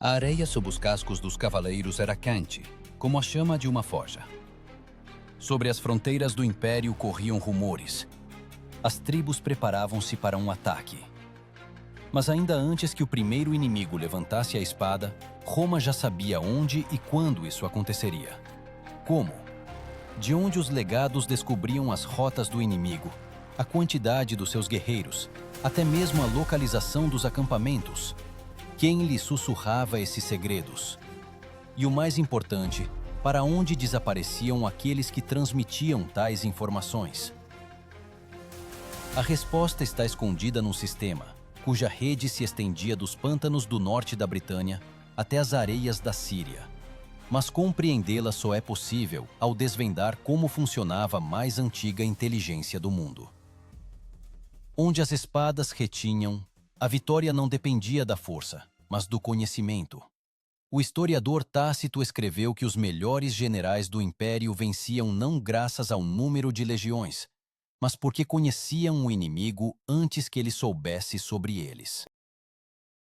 A areia sob os cascos dos cavaleiros era quente, como a chama de uma forja. Sobre as fronteiras do Império corriam rumores. As tribos preparavam-se para um ataque. Mas ainda antes que o primeiro inimigo levantasse a espada, Roma já sabia onde e quando isso aconteceria. Como? De onde os legados descobriam as rotas do inimigo, a quantidade dos seus guerreiros, até mesmo a localização dos acampamentos. Quem lhe sussurrava esses segredos? E o mais importante, para onde desapareciam aqueles que transmitiam tais informações? A resposta está escondida num sistema, cuja rede se estendia dos pântanos do norte da Britânia até as areias da Síria. Mas compreendê-la só é possível ao desvendar como funcionava a mais antiga inteligência do mundo. Onde as espadas retinham, a vitória não dependia da força, mas do conhecimento. O historiador Tácito escreveu que os melhores generais do Império venciam não graças ao número de legiões, mas porque conheciam o inimigo antes que ele soubesse sobre eles.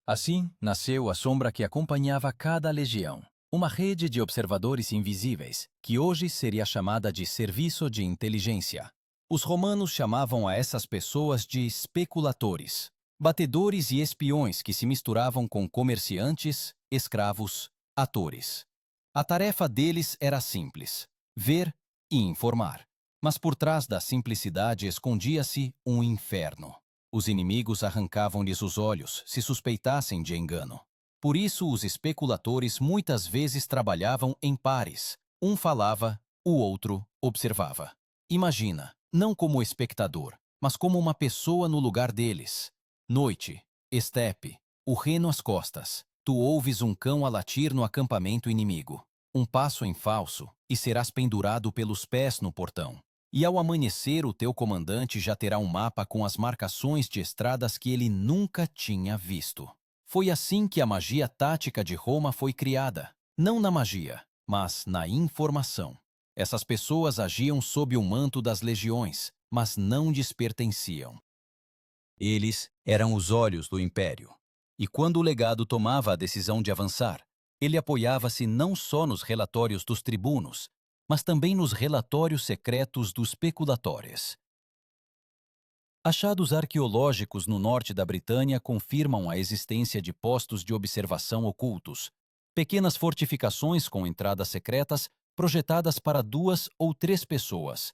Assim, nasceu a sombra que acompanhava cada legião, uma rede de observadores invisíveis, que hoje seria chamada de serviço de inteligência. Os romanos chamavam a essas pessoas de especuladores, batedores e espiões que se misturavam com comerciantes, escravos, atores. A tarefa deles era simples: ver e informar. Mas por trás da simplicidade escondia-se um inferno. Os inimigos arrancavam-lhes os olhos se suspeitassem de engano. Por isso, os especuladores muitas vezes trabalhavam em pares. Um falava, o outro observava. Imagina, não como espectador, mas como uma pessoa no lugar deles. Noite, estepe, o reno às costas. Tu ouves um cão a latir no acampamento inimigo. Um passo em falso, e serás pendurado pelos pés no portão. E ao amanhecer o teu comandante já terá um mapa com as marcações de estradas que ele nunca tinha visto. Foi assim que a magia tática de Roma foi criada. Não na magia, mas na informação. Essas pessoas agiam sob o manto das legiões, mas não lhes pertenciam. Eles eram os olhos do Império. E quando o legado tomava a decisão de avançar, ele apoiava-se não só nos relatórios dos tribunos, mas também nos relatórios secretos dos speculatores. Achados arqueológicos no norte da Britânia confirmam a existência de postos de observação ocultos, pequenas fortificações com entradas secretas projetadas para 2 ou 3 pessoas.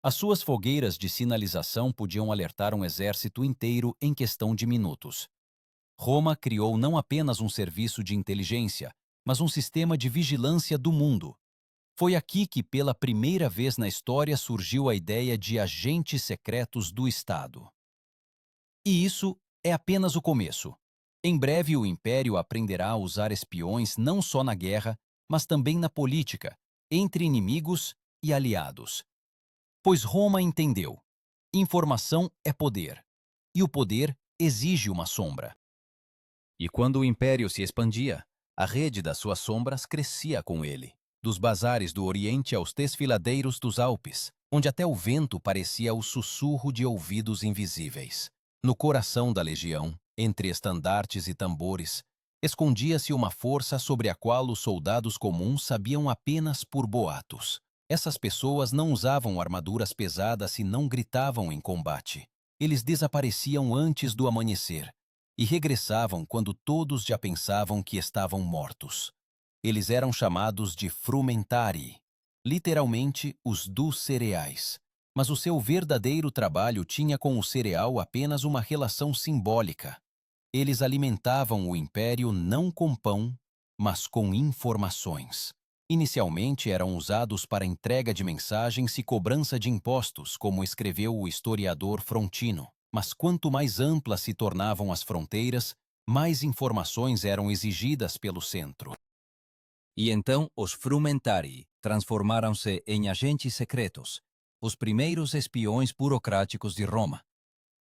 As suas fogueiras de sinalização podiam alertar um exército inteiro em questão de minutos. Roma criou não apenas um serviço de inteligência, mas um sistema de vigilância do mundo. Foi aqui que, pela primeira vez na história, surgiu a ideia de agentes secretos do Estado. E isso é apenas o começo. Em breve, o Império aprenderá a usar espiões não só na guerra, mas também na política, entre inimigos e aliados. Pois Roma entendeu: informação é poder, e o poder exige uma sombra. E quando o Império se expandia, a rede das suas sombras crescia com ele. Dos bazares do Oriente aos desfiladeiros dos Alpes, onde até o vento parecia o sussurro de ouvidos invisíveis. No coração da legião, entre estandartes e tambores, escondia-se uma força sobre a qual os soldados comuns sabiam apenas por boatos. Essas pessoas não usavam armaduras pesadas e não gritavam em combate. Eles desapareciam antes do amanhecer e regressavam quando todos já pensavam que estavam mortos. Eles eram chamados de frumentarii, literalmente os dos cereais. Mas o seu verdadeiro trabalho tinha com o cereal apenas uma relação simbólica. Eles alimentavam o império não com pão, mas com informações. Inicialmente eram usados para entrega de mensagens e cobrança de impostos, como escreveu o historiador Frontino. Mas quanto mais amplas se tornavam as fronteiras, mais informações eram exigidas pelo centro. E então os frumentarii transformaram-se em agentes secretos, os primeiros espiões burocráticos de Roma.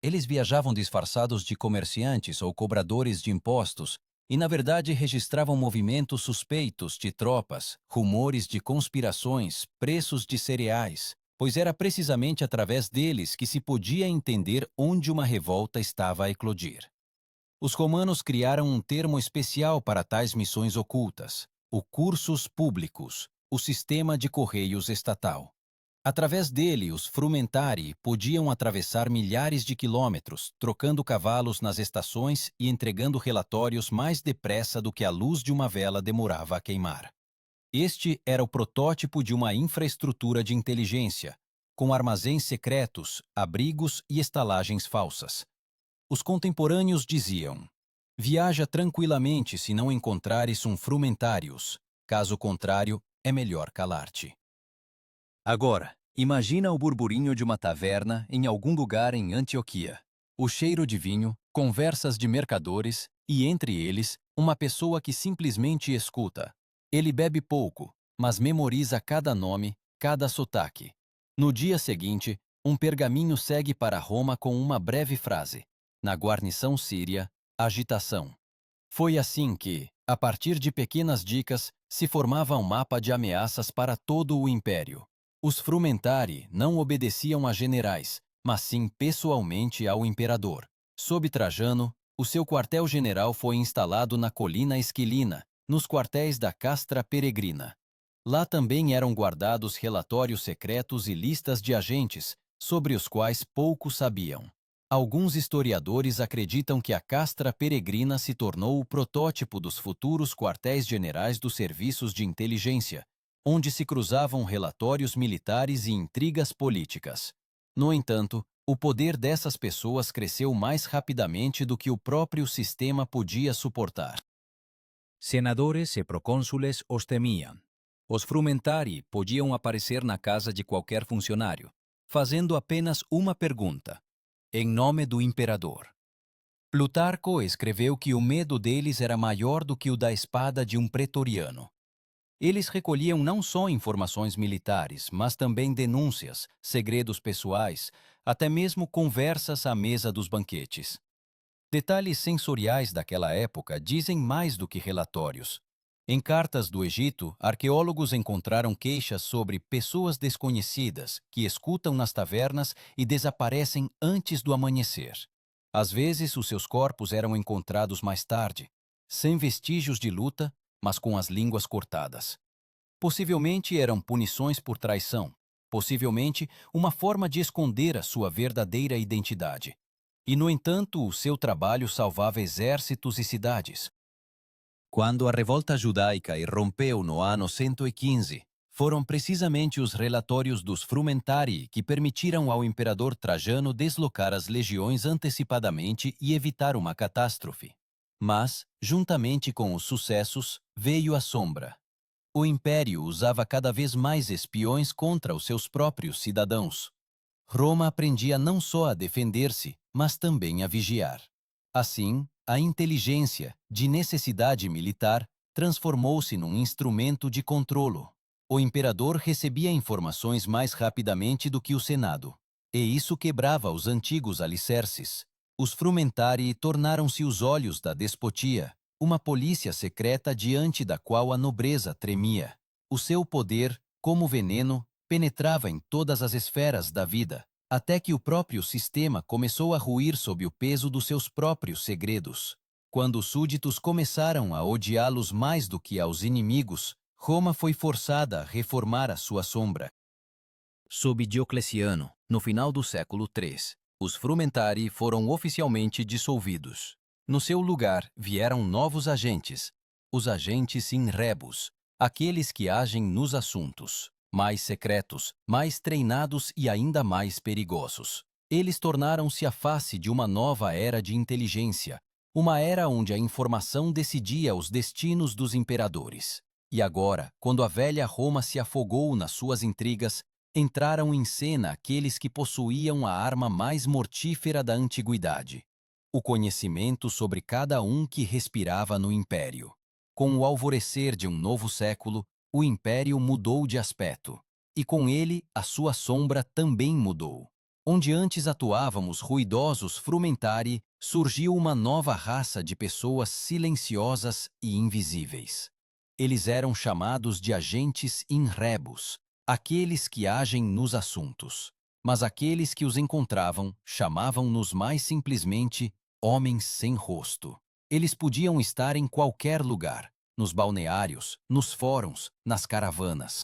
Eles viajavam disfarçados de comerciantes ou cobradores de impostos e, na verdade, registravam movimentos suspeitos de tropas, rumores de conspirações, preços de cereais, pois era precisamente através deles que se podia entender onde uma revolta estava a eclodir. Os romanos criaram um termo especial para tais missões ocultas: o cursus publicus, o sistema de correios estatal. Através dele, os frumentarii podiam atravessar milhares de quilômetros, trocando cavalos nas estações e entregando relatórios mais depressa do que a luz de uma vela demorava a queimar. Este era o protótipo de uma infraestrutura de inteligência, com armazéns secretos, abrigos e estalagens falsas. Os contemporâneos diziam: viaja tranquilamente se não encontrares um frumentarius, caso contrário, é melhor calar-te. Agora, imagina o burburinho de uma taverna em algum lugar em Antioquia. O cheiro de vinho, conversas de mercadores e, entre eles, uma pessoa que simplesmente escuta. Ele bebe pouco, mas memoriza cada nome, cada sotaque. No dia seguinte, um pergaminho segue para Roma com uma breve frase: na guarnição síria, agitação. Foi assim que, a partir de pequenas dicas, se formava um mapa de ameaças para todo o império. Os frumentarii não obedeciam a generais, mas sim pessoalmente ao imperador. Sob Trajano, o seu quartel-general foi instalado na colina Esquilina, nos quartéis da Castra Peregrina. Lá também eram guardados relatórios secretos e listas de agentes, sobre os quais poucos sabiam. Alguns historiadores acreditam que a Castra Peregrina se tornou o protótipo dos futuros quartéis-generais dos serviços de inteligência, onde se cruzavam relatórios militares e intrigas políticas. No entanto, o poder dessas pessoas cresceu mais rapidamente do que o próprio sistema podia suportar. Senadores e procônsules os temiam. Os frumentarii podiam aparecer na casa de qualquer funcionário, fazendo apenas uma pergunta: em nome do imperador. Plutarco escreveu que o medo deles era maior do que o da espada de um pretoriano. Eles recolhiam não só informações militares, mas também denúncias, segredos pessoais, até mesmo conversas à mesa dos banquetes. Detalhes sensoriais daquela época dizem mais do que relatórios. Em cartas do Egito, arqueólogos encontraram queixas sobre pessoas desconhecidas que escutam nas tavernas e desaparecem antes do amanhecer. Às vezes, os seus corpos eram encontrados mais tarde, sem vestígios de luta, mas com as línguas cortadas. Possivelmente eram punições por traição, possivelmente uma forma de esconder a sua verdadeira identidade. E, no entanto, o seu trabalho salvava exércitos e cidades. Quando a revolta judaica irrompeu no ano 115, foram precisamente os relatórios dos frumentarii que permitiram ao imperador Trajano deslocar as legiões antecipadamente e evitar uma catástrofe. Mas, juntamente com os sucessos, veio a sombra. O império usava cada vez mais espiões contra os seus próprios cidadãos. Roma aprendia não só a defender-se, mas também a vigiar. Assim, a inteligência, de necessidade militar, transformou-se num instrumento de controlo. O imperador recebia informações mais rapidamente do que o Senado, e isso quebrava os antigos alicerces. Os frumentarii tornaram-se os olhos da despotia, uma polícia secreta diante da qual a nobreza tremia. O seu poder, como veneno, penetrava em todas as esferas da vida, até que o próprio sistema começou a ruir sob o peso dos seus próprios segredos. Quando os súditos começaram a odiá-los mais do que aos inimigos, Roma foi forçada a reformar a sua sombra. Sob Diocleciano, no final do século III, os frumentarii foram oficialmente dissolvidos. No seu lugar vieram novos agentes, os agentes in rebus, aqueles que agem nos assuntos, mais secretos, mais treinados e ainda mais perigosos. Eles tornaram-se a face de uma nova era de inteligência, uma era onde a informação decidia os destinos dos imperadores. E agora, quando a velha Roma se afogou nas suas intrigas, entraram em cena aqueles que possuíam a arma mais mortífera da antiguidade: o conhecimento sobre cada um que respirava no império. Com o alvorecer de um novo século, o império mudou de aspecto, e com ele a sua sombra também mudou. Onde antes atuavam os ruidosos frumentarii, surgiu uma nova raça de pessoas silenciosas e invisíveis. Eles eram chamados de agentes in rebus, aqueles que agem nos assuntos. Mas aqueles que os encontravam chamavam-nos mais simplesmente Homens sem rosto. Eles podiam estar em qualquer lugar, nos balneários, nos fóruns, nas caravanas.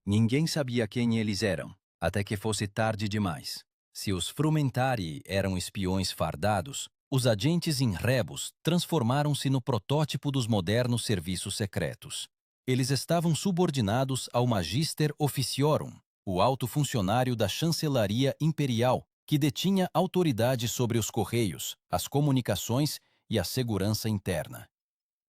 Ninguém sabia quem eles eram, até que fosse tarde demais. Se os Frumentarii eram espiões fardados, os agentes in rebus transformaram-se no protótipo dos modernos serviços secretos. Eles estavam subordinados ao Magister Officiorum, o alto funcionário da chancelaria imperial, que detinha autoridade sobre os correios, as comunicações e a segurança interna.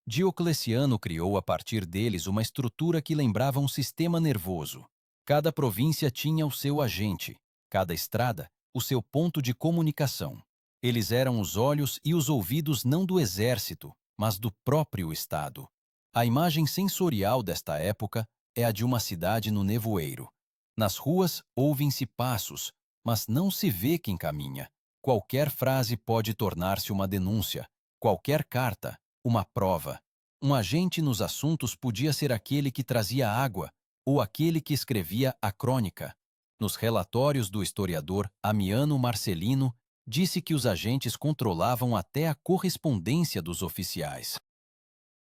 Diocleciano criou a partir deles uma estrutura que lembrava um sistema nervoso. Cada província tinha o seu agente, cada estrada, o seu ponto de comunicação. Eles eram os olhos e os ouvidos não do exército, mas do próprio Estado. A imagem sensorial desta época é a de uma cidade no nevoeiro. Nas ruas ouvem-se passos, mas não se vê quem caminha. Qualquer frase pode tornar-se uma denúncia, qualquer carta, uma prova. Um agente nos assuntos podia ser aquele que trazia água ou aquele que escrevia a crônica. Nos relatórios do historiador Amiano Marcelino, disse que os agentes controlavam até a correspondência dos oficiais.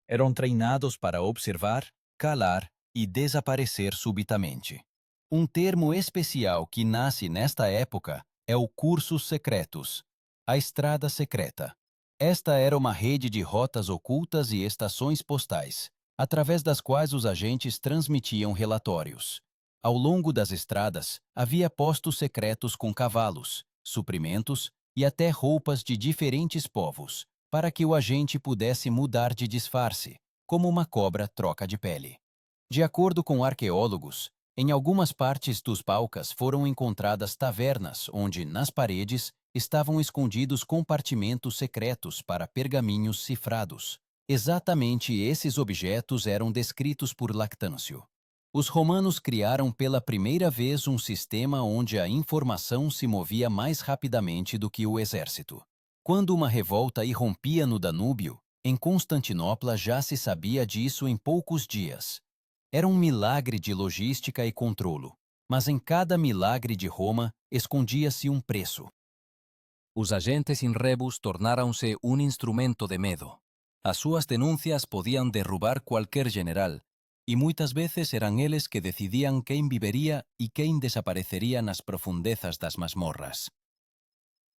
Eram treinados para observar, calar e desaparecer subitamente. Um termo especial que nasce nesta época é o cursus secretus, a estrada secreta. Esta era uma rede de rotas ocultas e estações postais, através das quais os agentes transmitiam relatórios. Ao longo das estradas, havia postos secretos com cavalos, suprimentos e até roupas de diferentes povos, para que o agente pudesse mudar de disfarce, como uma cobra troca de pele. De acordo com arqueólogos, em algumas partes dos Balcãs foram encontradas tavernas onde, nas paredes, estavam escondidos compartimentos secretos para pergaminhos cifrados. Exatamente esses objetos eram descritos por Lactâncio. Os romanos criaram pela primeira vez um sistema onde a informação se movia mais rapidamente do que o exército. Quando uma revolta irrompia no Danúbio, em Constantinopla já se sabia disso em poucos dias. Era um milagre de logística e controlo, mas em cada milagre de Roma escondia-se um preço. Os agentes in rebus tornaram-se um instrumento de medo. As suas denúncias podiam derrubar qualquer general, e muitas vezes eram eles que decidiam quem viveria e quem desapareceria nas profundezas das masmorras.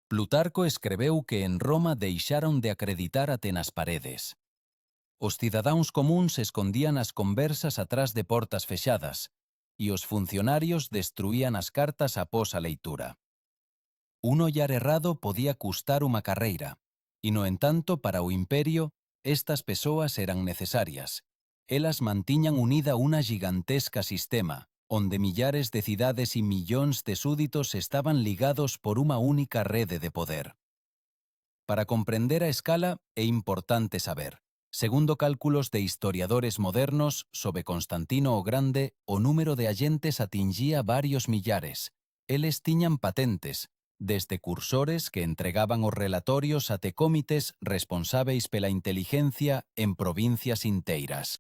Plutarco escreveu que en Roma deixaram de acreditar até nas paredes. Os cidadãos comuns escondían as conversas atrás de portas fechadas, e os funcionarios destruían as cartas após a leitura. Un ollar errado podía custar uma carreira, e no entanto para o imperio, estas persoas eran necesarias. Elas mantiñan unida una gigantesca sistema, onde millares de cidades e millóns de súditos estaban ligados por unha única rede de poder. Para comprender a escala é importante saber. Segundo cálculos de historiadores modernos, sob Constantino o Grande, o número de agentes atingía varios millares. Eles tiñan patentes, desde cursores que entregaban os relatorios até comités responsáveis pela inteligencia en provincias inteiras.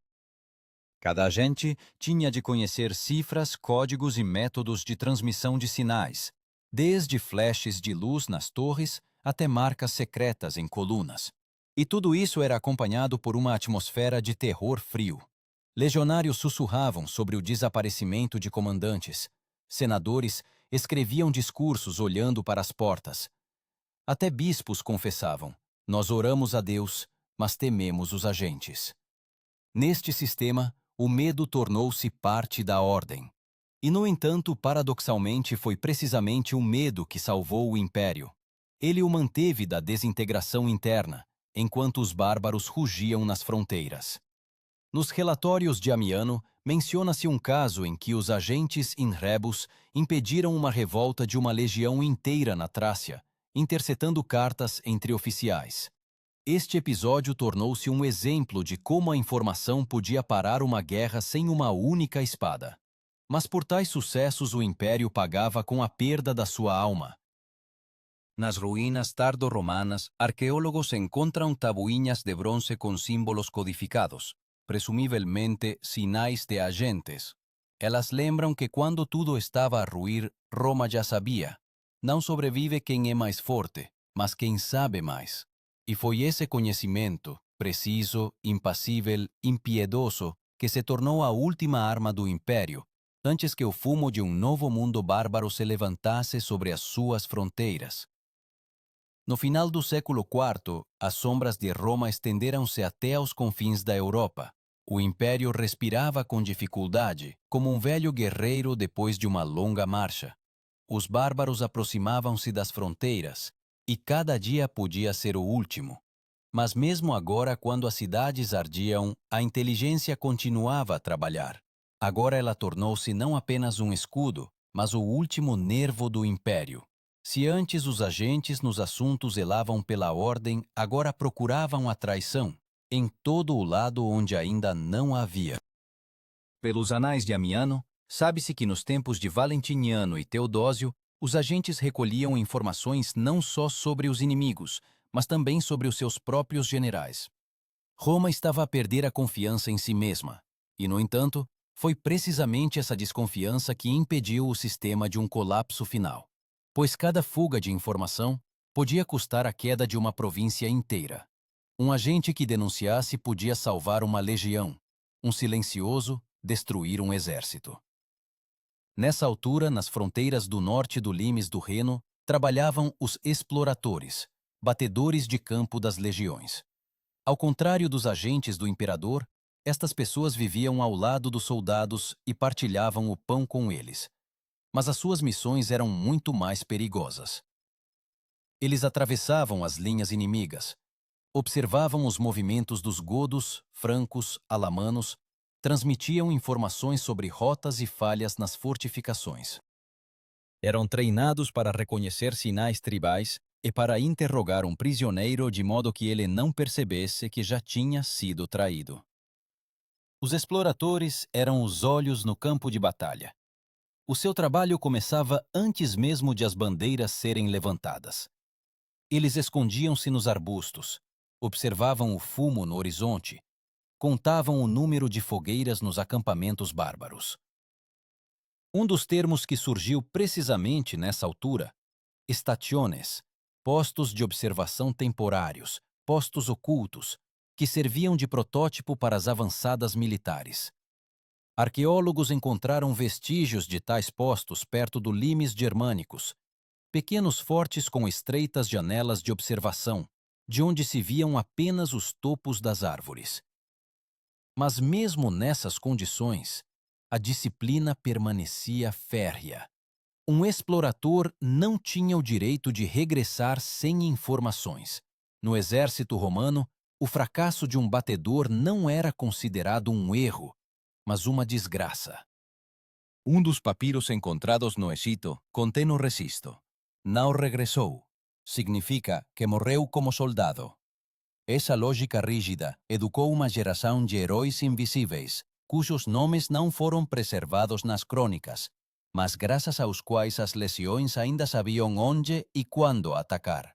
Cada agente tinha de conhecer cifras, códigos e métodos de transmissão de sinais, desde flashes de luz nas torres até marcas secretas em colunas. E tudo isso era acompanhado por uma atmosfera de terror frio. Legionários sussurravam sobre o desaparecimento de comandantes. Senadores escreviam discursos olhando para as portas. Até bispos confessavam: nós oramos a Deus, mas tememos os agentes. Neste sistema, o medo tornou-se parte da ordem. E, no entanto, paradoxalmente, foi precisamente o medo que salvou o império. Ele o manteve da desintegração interna, enquanto os bárbaros rugiam nas fronteiras. Nos relatórios de Amiano, menciona-se um caso em que os agentes in rebus impediram uma revolta de uma legião inteira na Trácia, interceptando cartas entre oficiais. Este episódio tornou-se um exemplo de como a informação podia parar uma guerra sem uma única espada. Mas por tais sucessos o império pagava com a perda da sua alma. Nas ruínas tardo-romanas, arqueólogos encontram tabuinhas de bronze com símbolos codificados, presumivelmente sinais de agentes. Elas lembram que quando tudo estava a ruir, Roma já sabia: não sobrevive quem é mais forte, mas quem sabe mais. E foi esse conhecimento, preciso, impassível, impiedoso, que se tornou a última arma do Império, antes que o fumo de um novo mundo bárbaro se levantasse sobre as suas fronteiras. No final do século IV, as sombras de Roma estenderam-se até aos confins da Europa. O Império respirava com dificuldade, como um velho guerreiro depois de uma longa marcha. Os bárbaros aproximavam-se das fronteiras, e cada dia podia ser o último. Mas mesmo agora, quando as cidades ardiam, a inteligência continuava a trabalhar. Agora ela tornou-se não apenas um escudo, mas o último nervo do Império. Se antes os agentes nos assuntos zelavam pela ordem, agora procuravam a traição, em todo o lado onde ainda não havia. Pelos anais de Amiano, sabe-se que nos tempos de Valentiniano e Teodósio, os agentes recolhiam informações não só sobre os inimigos, mas também sobre os seus próprios generais. Roma estava a perder a confiança em si mesma, e, no entanto, foi precisamente essa desconfiança que impediu o sistema de um colapso final, pois cada fuga de informação podia custar a queda de uma província inteira. Um agente que denunciasse podia salvar uma legião, um silencioso destruir um exército. Nessa altura, nas fronteiras do norte do Limes do Reno, trabalhavam os exploradores, batedores de campo das legiões. Ao contrário dos agentes do imperador, estas pessoas viviam ao lado dos soldados e partilhavam o pão com eles. Mas as suas missões eram muito mais perigosas. Eles atravessavam as linhas inimigas, observavam os movimentos dos godos, francos, alamanos, transmitiam informações sobre rotas e falhas nas fortificações. Eram treinados para reconhecer sinais tribais e para interrogar um prisioneiro de modo que ele não percebesse que já tinha sido traído. Os exploradores eram os olhos no campo de batalha. O seu trabalho começava antes mesmo de as bandeiras serem levantadas. Eles escondiam-se nos arbustos, observavam o fumo no horizonte, contavam o número de fogueiras nos acampamentos bárbaros. Um dos termos que surgiu precisamente nessa altura, stationes, postos de observação temporários, postos ocultos, que serviam de protótipo para as avançadas militares. Arqueólogos encontraram vestígios de tais postos perto do Limes Germânicos, pequenos fortes com estreitas janelas de observação, de onde se viam apenas os topos das árvores. Mas mesmo nessas condições, a disciplina permanecia férrea. Um explorador não tinha o direito de regressar sem informações. No exército romano, o fracasso de um batedor não era considerado um erro, mas uma desgraça. Um dos papiros encontrados no Egito contém o registro. Não regressou. Significa que morreu como soldado. Essa lógica rígida educou uma geração de heróis invisíveis, cujos nomes não foram preservados nas crônicas, mas graças aos quais as legiões ainda sabiam onde e quando atacar.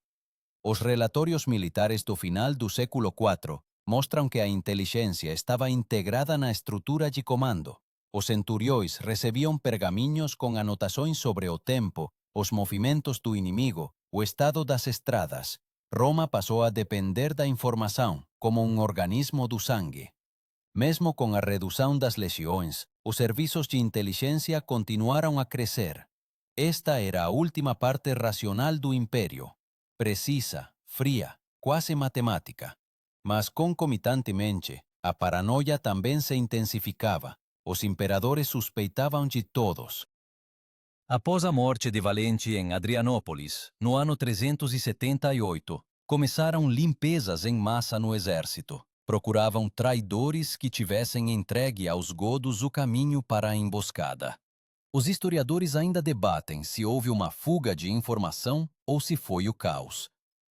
Os relatórios militares do final do século IV mostram que a inteligência estava integrada na estrutura de comando. Os centuriões recebiam pergaminhos com anotações sobre o tempo, os movimentos do inimigo, o estado das estradas. Roma passou a depender da informação, como um organismo do sangue. Mesmo com a redução das legiões, os serviços de inteligência continuaram a crescer. Esta era a última parte racional do império, precisa, fria, quase matemática. Mas concomitantemente, a paranoia também se intensificava. Os imperadores suspeitavam de todos. Após a morte de Valente em Adrianópolis, no ano 378, começaram limpezas em massa no exército. Procuravam traidores que tivessem entregue aos godos o caminho para a emboscada. Os historiadores ainda debatem se houve uma fuga de informação ou se foi o caos.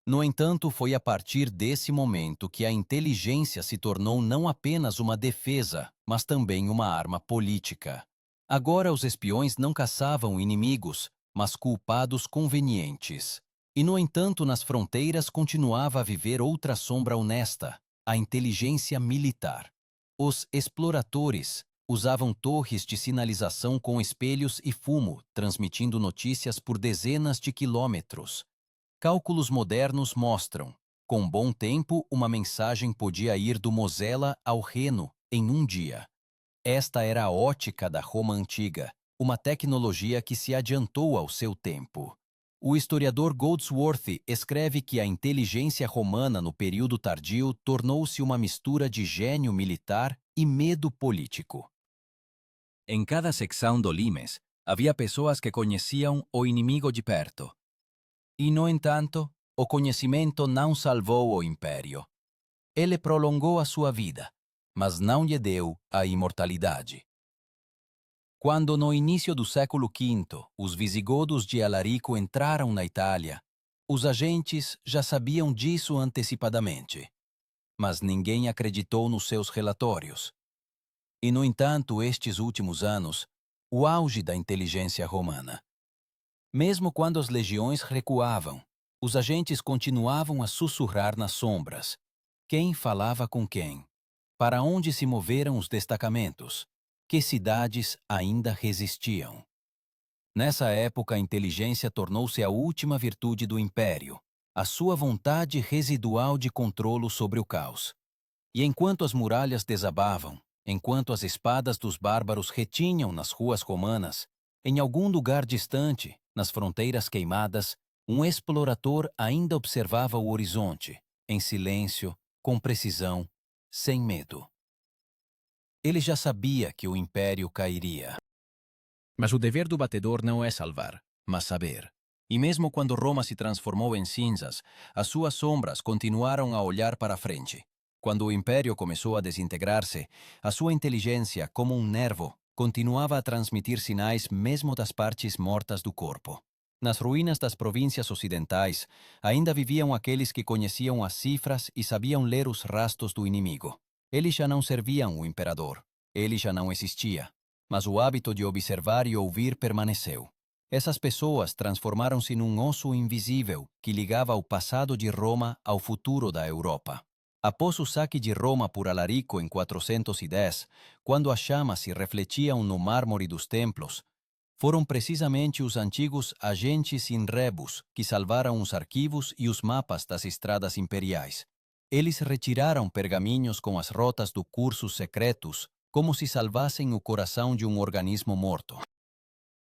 No entanto, foi a partir desse momento que a inteligência se tornou não apenas uma defesa, mas também uma arma política. Agora os espiões não caçavam inimigos, mas culpados convenientes. E, no entanto, nas fronteiras continuava a viver outra sombra honesta, a inteligência militar. Os exploradores usavam torres de sinalização com espelhos e fumo, transmitindo notícias por dezenas de quilômetros. Cálculos modernos mostram, com bom tempo, uma mensagem podia ir do Mosela ao Reno em um dia. Esta era a ótica da Roma antiga, uma tecnologia que se adiantou ao seu tempo. O historiador Goldsworthy escreve que a inteligência romana no período tardio tornou-se uma mistura de gênio militar e medo político. Em cada secção do limes, havia pessoas que conheciam o inimigo de perto. E, no entanto, o conhecimento não salvou o império. Ele prolongou a sua vida, mas não lhe deu a imortalidade. Quando, no início do século V, os visigodos de Alarico entraram na Itália, os agentes já sabiam disso antecipadamente. Mas ninguém acreditou nos seus relatórios. E, no entanto, estes últimos anos, o auge da inteligência romana. Mesmo quando as legiões recuavam, os agentes continuavam a sussurrar nas sombras. Quem falava com quem? Para onde se moveram os destacamentos? Que cidades ainda resistiam? Nessa época, a inteligência tornou-se a última virtude do império, a sua vontade residual de controlo sobre o caos. E enquanto as muralhas desabavam, enquanto as espadas dos bárbaros retinham nas ruas romanas, em algum lugar distante, nas fronteiras queimadas, um explorador ainda observava o horizonte, em silêncio, com precisão, sem medo. Ele já sabia que o império cairia. Mas o dever do batedor não é salvar, mas saber. E mesmo quando Roma se transformou em cinzas, as suas sombras continuaram a olhar para a frente. Quando o império começou a desintegrar-se, a sua inteligência, como um nervo, continuava a transmitir sinais mesmo das partes mortas do corpo. Nas ruínas das províncias ocidentais, ainda viviam aqueles que conheciam as cifras e sabiam ler os rastros do inimigo. Eles já não serviam o imperador. Ele já não existia. Mas o hábito de observar e ouvir permaneceu. Essas pessoas transformaram-se num osso invisível que ligava o passado de Roma ao futuro da Europa. Após o saque de Roma por Alarico em 410, quando as chamas se refletiam no mármore dos templos, foram precisamente os antigos agentes in rebus que salvaram os arquivos e os mapas das estradas imperiais. Eles retiraram pergaminhos com as rotas do cursos secretos, como se salvassem o coração de um organismo morto.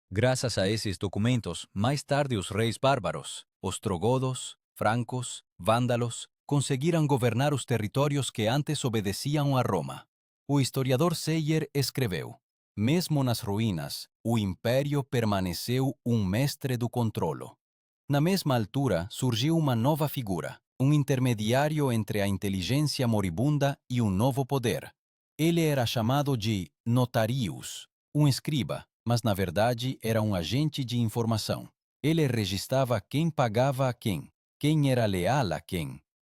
Graças a esses documentos, mais tarde os reis bárbaros, ostrogodos, francos, vândalos, conseguiram governar os territórios que antes obedeciam a Roma. O historiador Seyer escreveu: mesmo nas ruínas, o império permaneceu um mestre do controlo. Na mesma altura, surgiu uma nova figura, um intermediário entre a inteligência moribunda e um novo poder. Ele era chamado de notarius, um escriba, mas na verdade era um agente de informação. Ele registrava quem pagava a quem era leal a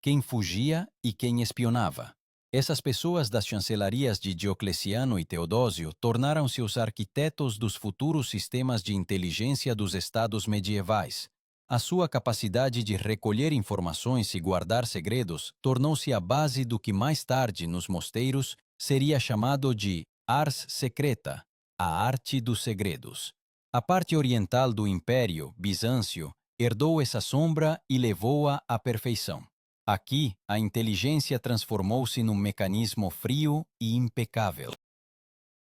quem fugia e quem espionava. Essas pessoas das chancelarias de Diocleciano e Teodósio tornaram-se os arquitetos dos futuros sistemas de inteligência dos estados medievais. A sua capacidade de recolher informações e guardar segredos tornou-se a base do que mais tarde, nos mosteiros, seria chamado de ars secreta, a arte dos segredos. A parte oriental do Império, Bizâncio, herdou essa sombra e levou-a à perfeição. Aqui, a inteligência transformou-se num mecanismo frio e impecável.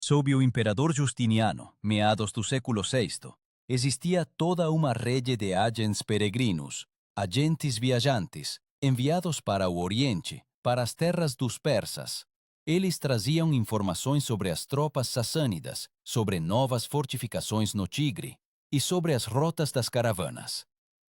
Sob o imperador Justiniano, meados do século VI, existia toda uma rede de agentes peregrinos, agentes viajantes, enviados para o Oriente, para as terras dos persas. Eles traziam informações sobre as tropas sassânidas, sobre novas fortificações no Tigre e sobre as rotas das caravanas.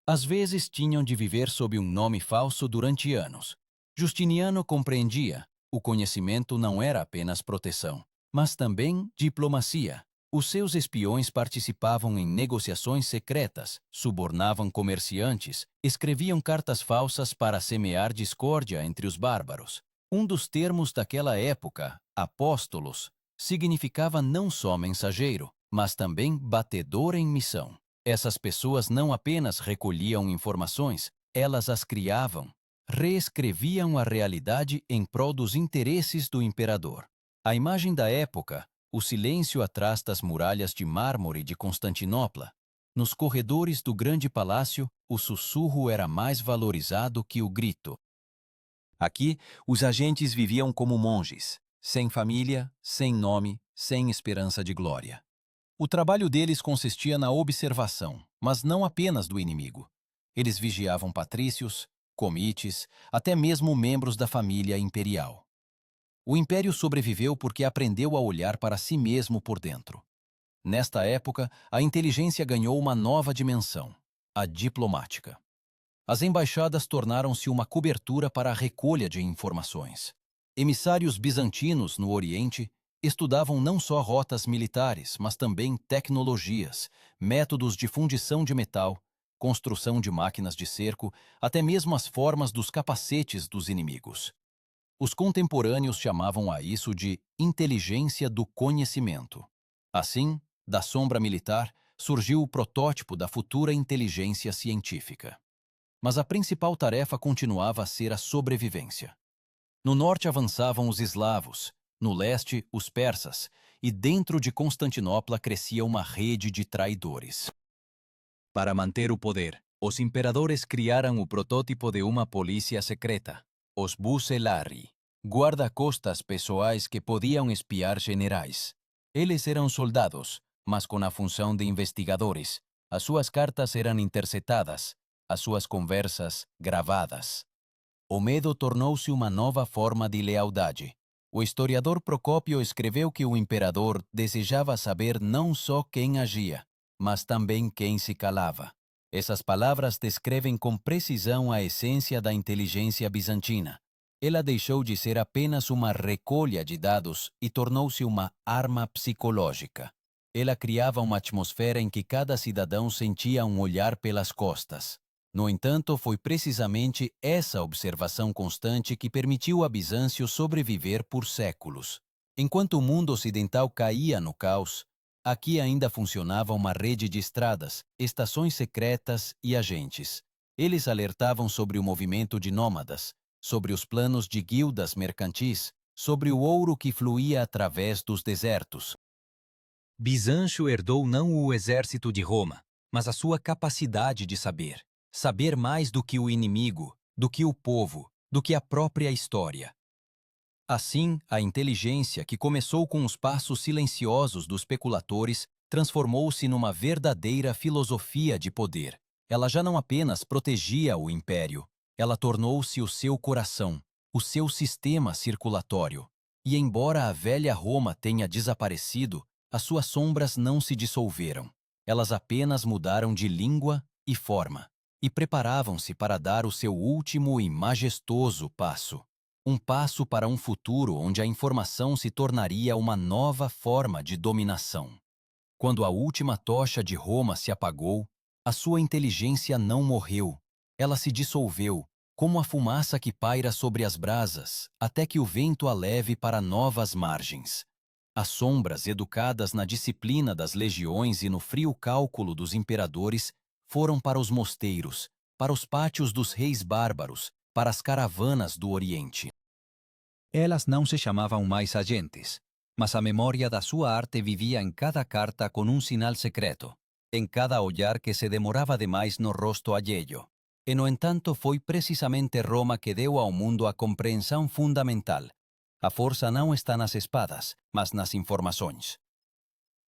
Às vezes tinham de viver sob um nome falso durante anos. Justiniano compreendia, o conhecimento não era apenas proteção, mas também diplomacia. Os seus espiões participavam em negociações secretas, subornavam comerciantes, escreviam cartas falsas para semear discórdia entre os bárbaros. Um dos termos daquela época, apóstolos, significava não só mensageiro, mas também batedor em missão. Essas pessoas não apenas recolhiam informações, elas as criavam, reescreviam a realidade em prol dos interesses do imperador. A imagem da época, o silêncio atrás das muralhas de mármore de Constantinopla, Nos corredores do grande palácio, o sussurro era mais valorizado que o grito. Aqui, os agentes viviam como monges, sem família, sem nome, sem esperança de glória. O trabalho deles consistia na observação, mas não apenas do inimigo. Eles vigiavam patrícios, comites, até mesmo membros da família imperial. O império sobreviveu porque aprendeu a olhar para si mesmo por dentro. Nesta época, a inteligência ganhou uma nova dimensão, a diplomática. As embaixadas tornaram-se uma cobertura para a recolha de informações. Emissários bizantinos no Oriente estudavam não só rotas militares, mas também tecnologias, métodos de fundição de metal, construção de máquinas de cerco, até mesmo as formas dos capacetes dos inimigos. Os contemporâneos chamavam a isso de inteligência do conhecimento. Assim, da sombra militar, surgiu o protótipo da futura inteligência científica. Mas a principal tarefa continuava a ser a sobrevivência. No norte avançavam os eslavos, no leste, os persas, e dentro de Constantinopla crescia uma rede de traidores. Para manter o poder, os imperadores criaram o protótipo de uma polícia secreta, os Bucelari, guarda-costas pessoais que podiam espiar generais. Eles eram soldados, mas com a função de investigadores. As suas cartas eram interceptadas, as suas conversas gravadas. O medo tornou-se uma nova forma de lealdade. O historiador Procópio escreveu que o imperador desejava saber não só quem agia, mas também quem se calava. Essas palavras descrevem com precisão a essência da inteligência bizantina. Ela deixou de ser apenas uma recolha de dados e tornou-se uma arma psicológica. Ela criava uma atmosfera em que cada cidadão sentia um olhar pelas costas. No entanto, foi precisamente essa observação constante que permitiu a Bizâncio sobreviver por séculos. Enquanto o mundo ocidental caía no caos, aqui ainda funcionava uma rede de estradas, estações secretas e agentes. Eles alertavam sobre o movimento de nômadas, sobre os planos de guildas mercantis, sobre o ouro que fluía através dos desertos. Bizâncio herdou não o exército de Roma, mas a sua capacidade de saber. Saber mais do que o inimigo, do que o povo, do que a própria história. Assim, a inteligência, que começou com os passos silenciosos dos especuladores, transformou-se numa verdadeira filosofia de poder. Ela já não apenas protegia o império, ela tornou-se o seu coração, o seu sistema circulatório. E embora a velha Roma tenha desaparecido, as suas sombras não se dissolveram. Elas apenas mudaram de língua e forma, e preparavam-se para dar o seu último e majestoso passo. Um passo para um futuro onde a informação se tornaria uma nova forma de dominação. Quando a última tocha de Roma se apagou, a sua inteligência não morreu. Ela se dissolveu, como a fumaça que paira sobre as brasas, até que o vento a leve para novas margens. As sombras, educadas na disciplina das legiões e no frio cálculo dos imperadores, foram para os mosteiros, para os pátios dos reis bárbaros, para as caravanas do Oriente. Elas não se chamavam mais agentes, mas a memória da sua arte vivia em cada carta com um sinal secreto, em cada olhar que se demorava demais no rosto alheio. E, no entanto, foi precisamente Roma que deu ao mundo a compreensão fundamental. A força não está nas espadas, mas nas informações.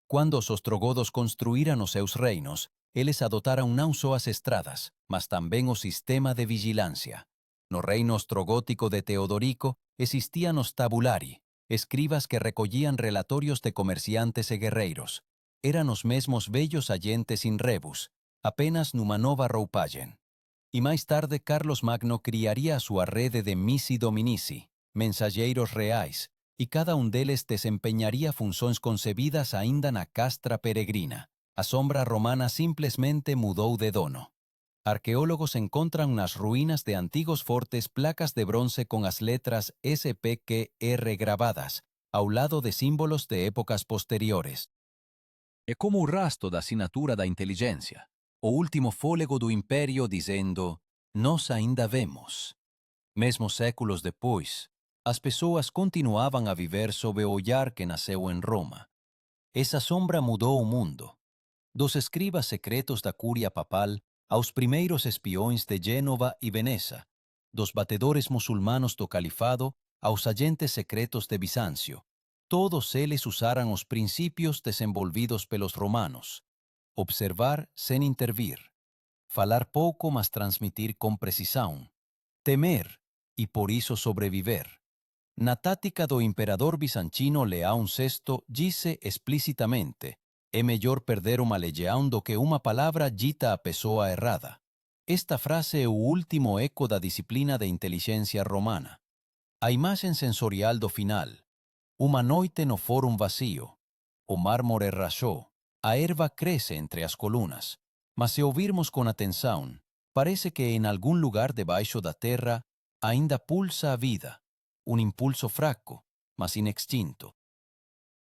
Quando os ostrogodos construíram os seus reinos, eles adotaram não só as estradas, mas também o sistema de vigilância. No reino ostrogótico de Teodorico existiam os tabulari, escribas que recolliam relatórios de comerciantes e guerreiros. Eram os mesmos vellos agentes in rebus, apenas numa nova roupagem. E mais tarde Carlos Magno criaria a sua rede de missi dominici, mensageiros reais, e cada um deles desempenharia funções concebidas ainda na castra peregrina. A sombra romana simplesmente mudou de dono. Arqueólogos encontram nas ruínas de antigos fortes placas de bronze com as letras SPQR gravadas, ao lado de símbolos de épocas posteriores. É como o rastro da assinatura da inteligência, o último fôlego do império dizendo: nós ainda vemos. Mesmo séculos depois, as pessoas continuavam a viver sob o olhar que nasceu em Roma. Essa sombra mudou o mundo. dos escribas secretos da Cúria Papal aos primeiros espiões de Gênova e Veneza, dos batedores muçulmanos do Califado aos agentes secretos de Bizâncio. Todos eles usaram os princípios desenvolvidos pelos romanos: observar sem intervir, falar pouco mas transmitir com precisão, temer e por isso sobreviver. Na tática do imperador bizantino Leão VI dice explicitamente: é melhor perder uma legião do que uma palavra dita à pessoa errada. Esta frase é o último eco da disciplina de inteligência romana. A imagem sensorial do final: uma noite no fórum vazio. O mármore rachou, a erva cresce entre as colunas, mas se ouvirmos com atenção, parece que em algum lugar debaixo da terra ainda pulsa a vida, um impulso fraco, mas inextinto.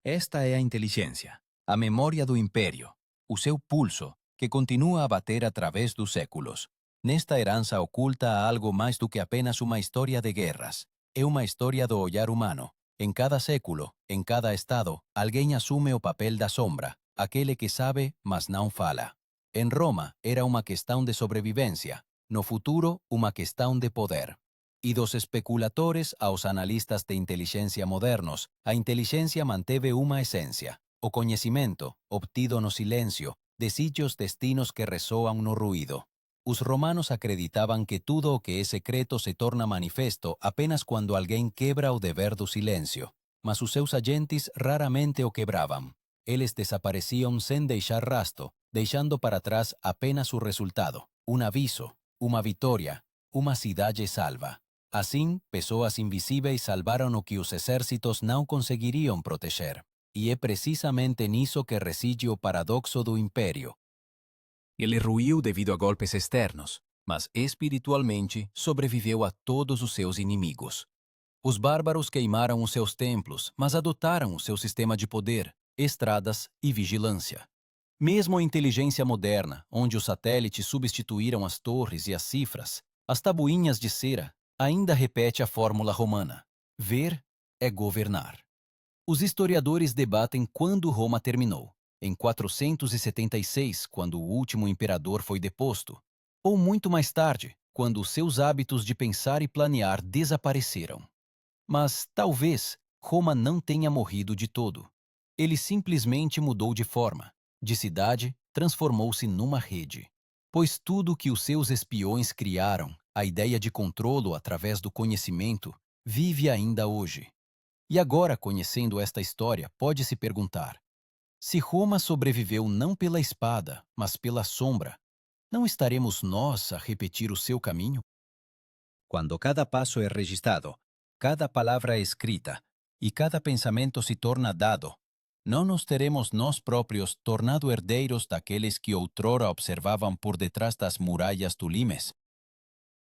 Esta é a inteligência, a memória do império, o seu pulso, que continua a bater através dos séculos. Nesta herança oculta há algo mais do que apenas uma história de guerras. É uma história do olhar humano. Em cada século, em cada estado, alguém assume o papel da sombra, aquele que sabe, mas não fala. Em Roma, era uma questão de sobrevivência. No futuro, uma questão de poder. E dos especuladores aos analistas de inteligência modernos, a inteligência manteve uma essência: o conhecimento, obtido no silêncio, desígnios destinos que ressoam no ruído. Os romanos acreditavam que tudo o que é secreto se torna manifesto apenas quando alguém quebra o dever do silêncio, mas os seus agentes raramente o quebravam. Eles desapareciam sem deixar rastro, deixando para trás apenas o resultado: um aviso, uma vitória, uma cidade salva. Assim, pessoas invisíveis salvaram o que os exércitos não conseguiriam proteger. E é precisamente nisso que reside o paradoxo do império. Ele ruiu devido a golpes externos, mas espiritualmente sobreviveu a todos os seus inimigos. Os bárbaros queimaram os seus templos, mas adotaram o seu sistema de poder, estradas e vigilância. Mesmo a inteligência moderna, onde os satélites substituíram as torres e as cifras, as tabuinhas de cera, ainda repete a fórmula romana: ver é governar. Os historiadores debatem quando Roma terminou: em 476, quando o último imperador foi deposto, ou muito mais tarde, quando seus hábitos de pensar e planear desapareceram. Mas, talvez, Roma não tenha morrido de todo. Ele simplesmente mudou de forma. De cidade, transformou-se numa rede. Pois tudo que os seus espiões criaram, a ideia de controlo através do conhecimento, vive ainda hoje. E agora, conhecendo esta história, pode se perguntar: se Roma sobreviveu não pela espada, mas pela sombra, não estaremos nós a repetir o seu caminho? Quando cada passo é registrado, cada palavra é escrita e cada pensamento se torna dado, não nos teremos nós próprios tornado herdeiros daqueles que outrora observavam por detrás das muralhas do limes?